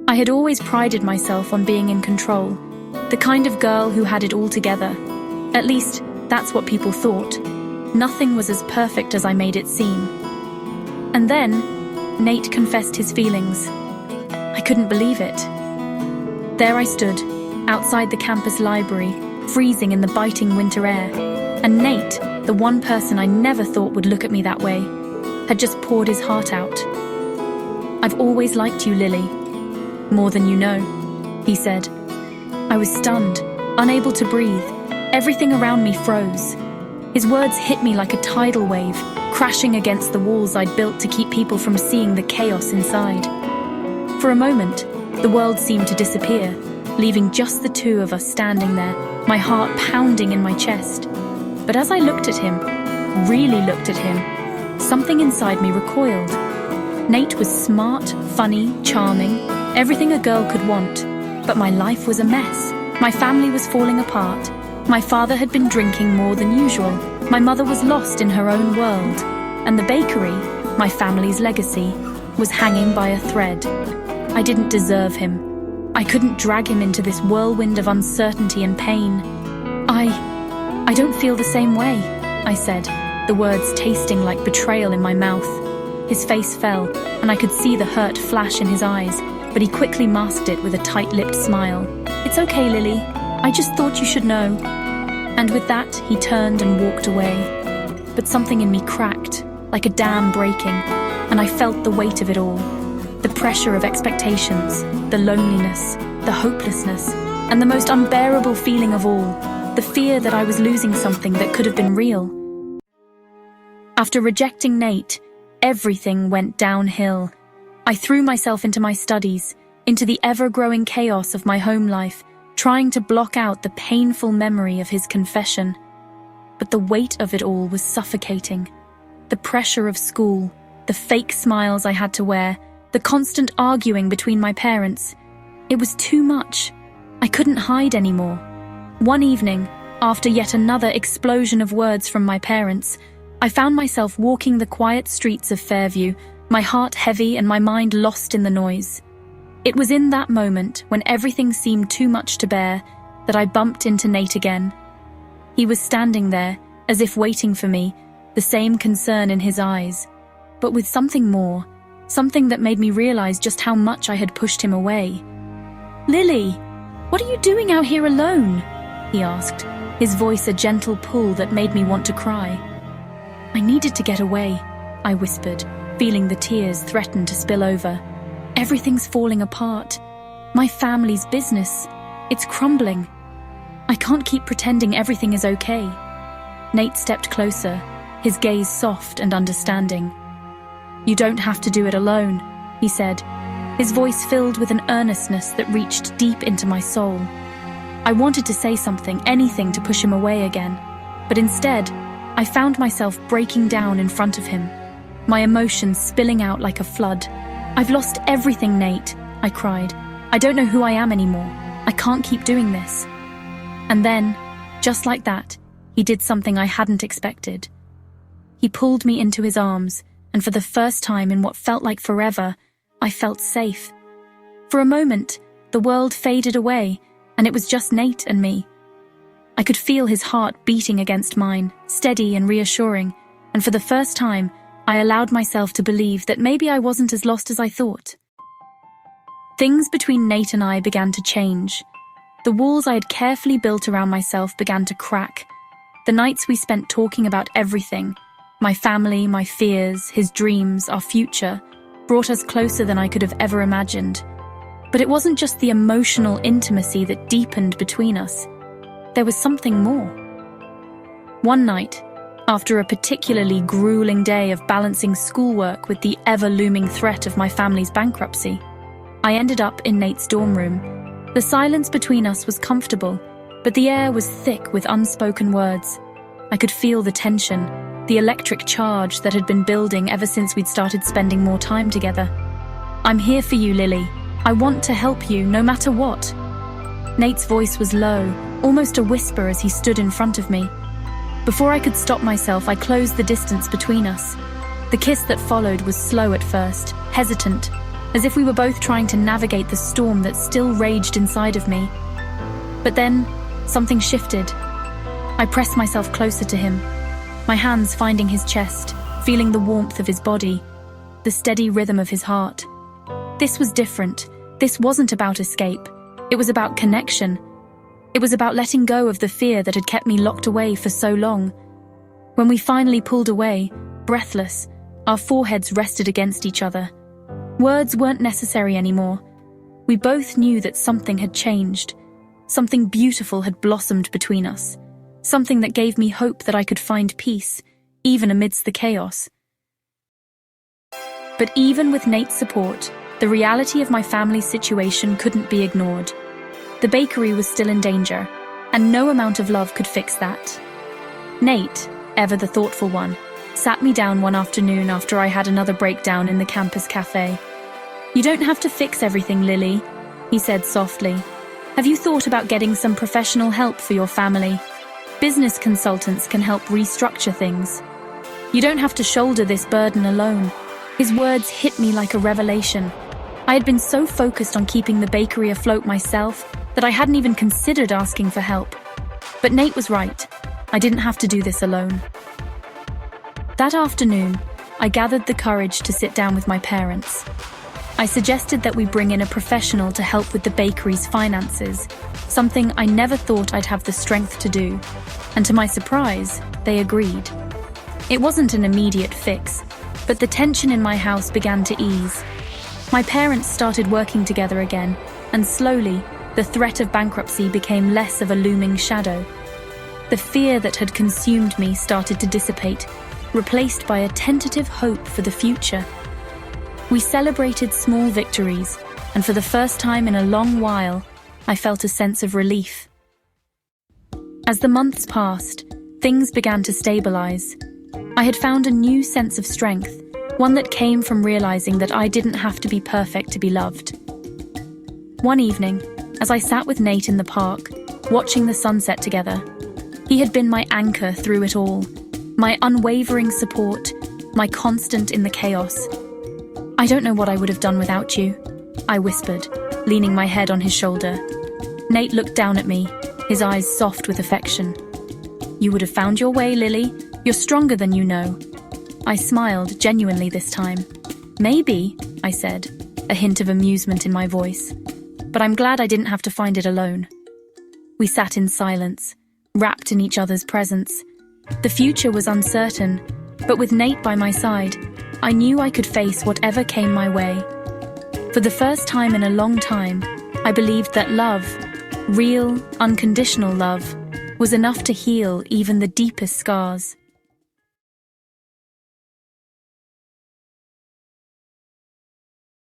I had always prided myself on being in control, the kind of girl who had it all together. At least, that's what people thought. Nothing was as perfect as I made it seem. And then, Nate confessed his feelings. I couldn't believe it. There I stood, outside the campus library, freezing in the biting winter air. And Nate, the one person I never thought would look at me that way, had just poured his heart out. "I've always liked you, Lily. More than you know," he said. I was stunned, unable to breathe. Everything around me froze. His words hit me like a tidal wave, crashing against the walls I'd built to keep people from seeing the chaos inside. For a moment, the world seemed to disappear, leaving just the two of us standing there, my heart pounding in my chest. But as I looked at him, really looked at him, something inside me recoiled. Nate was smart, funny, charming, everything a girl could want. But my life was a mess. My family was falling apart. My father had been drinking more than usual. My mother was lost in her own world. And the bakery, my family's legacy, was hanging by a thread. I didn't deserve him. I couldn't drag him into this whirlwind of uncertainty and pain. I don't feel the same way," I said, the words tasting like betrayal in my mouth. His face fell, and I could see the hurt flash in his eyes, but he quickly masked it with a tight-lipped smile. "It's okay, Lily. I just thought you should know." And with that, he turned and walked away. But something in me cracked, like a dam breaking, and I felt the weight of it all. The pressure of expectations, the loneliness, the hopelessness, and the most unbearable feeling of all, the fear that I was losing something that could have been real. After rejecting Nate, everything went downhill. I threw myself into my studies, into the ever-growing chaos of my home life, trying to block out the painful memory of his confession. But the weight of it all was suffocating. The pressure of school, the fake smiles I had to wear, the constant arguing between my parents. It was too much. I couldn't hide anymore. One evening, after yet another explosion of words from my parents, I found myself walking the quiet streets of Fairview, my heart heavy and my mind lost in the noise. It was in that moment, when everything seemed too much to bear, that I bumped into Nate again. He was standing there, as if waiting for me, the same concern in his eyes, but with something more, something that made me realize just how much I had pushed him away. "Lily, what are you doing out here alone?" he asked, his voice a gentle pull that made me want to cry. "I needed to get away," I whispered, feeling the tears threaten to spill over. "Everything's falling apart. My family's business. It's crumbling. I can't keep pretending everything is okay." Nate stepped closer, his gaze soft and understanding. "You don't have to do it alone," he said, his voice filled with an earnestness that reached deep into my soul. I wanted to say something, anything to push him away again, but instead, I found myself breaking down in front of him, my emotions spilling out like a flood. "I've lost everything, Nate," I cried. "I don't know who I am anymore. I can't keep doing this." And then, just like that, he did something I hadn't expected. He pulled me into his arms, and for the first time in what felt like forever, I felt safe. For a moment, the world faded away, and it was just Nate and me. I could feel his heart beating against mine, steady and reassuring, and for the first time, I allowed myself to believe that maybe I wasn't as lost as I thought. Things between Nate and I began to change. The walls I had carefully built around myself began to crack. The nights we spent talking about everything, my family, my fears, his dreams, our future, brought us closer than I could have ever imagined. But it wasn't just the emotional intimacy that deepened between us. There was something more. One night, after a particularly grueling day of balancing schoolwork with the ever-looming threat of my family's bankruptcy, I ended up in Nate's dorm room. The silence between us was comfortable, but the air was thick with unspoken words. I could feel the tension, the electric charge that had been building ever since we'd started spending more time together. "I'm here for you, Lily. I want to help you, no matter what." Nate's voice was low, almost a whisper as he stood in front of me. Before I could stop myself, I closed the distance between us. The kiss that followed was slow at first, hesitant, as if we were both trying to navigate the storm that still raged inside of me. But then, something shifted. I pressed myself closer to him, my hands finding his chest, feeling the warmth of his body, the steady rhythm of his heart. This was different. This wasn't about escape. It was about connection. It was about letting go of the fear that had kept me locked away for so long. When we finally pulled away, breathless, our foreheads rested against each other. Words weren't necessary anymore. We both knew that something had changed. Something beautiful had blossomed between us. Something that gave me hope that I could find peace, even amidst the chaos. But even with Nate's support, the reality of my family's situation couldn't be ignored. The bakery was still in danger, and no amount of love could fix that. Nate, ever the thoughtful one, sat me down one afternoon after I had another breakdown in the campus cafe. "You don't have to fix everything, Lily," he said softly. "Have you thought about getting some professional help for your family? Business consultants can help restructure things. You don't have to shoulder this burden alone." His words hit me like a revelation. I had been so focused on keeping the bakery afloat myself that I hadn't even considered asking for help. But Nate was right. I didn't have to do this alone. That afternoon, I gathered the courage to sit down with my parents. I suggested that we bring in a professional to help with the bakery's finances, something I never thought I'd have the strength to do. And to my surprise, they agreed. It wasn't an immediate fix, but the tension in my house began to ease. My parents started working together again, and slowly, the threat of bankruptcy became less of a looming shadow. The fear that had consumed me started to dissipate, replaced by a tentative hope for the future. We celebrated small victories, and for the first time in a long while, I felt a sense of relief. As the months passed, things began to stabilize. I had found a new sense of strength, one that came from realizing that I didn't have to be perfect to be loved. One evening, as I sat with Nate in the park, watching the sunset together, he had been my anchor through it all, my unwavering support, my constant in the chaos. "I don't know what I would have done without you," I whispered, leaning my head on his shoulder. Nate looked down at me, his eyes soft with affection. "You would have found your way, Lily. You're stronger than you know." I smiled, genuinely this time. "Maybe," I said, a hint of amusement in my voice. "But I'm glad I didn't have to find it alone." We sat in silence, wrapped in each other's presence. The future was uncertain, but with Nate by my side, I knew I could face whatever came my way. For the first time in a long time, I believed that love, real, unconditional love, was enough to heal even the deepest scars.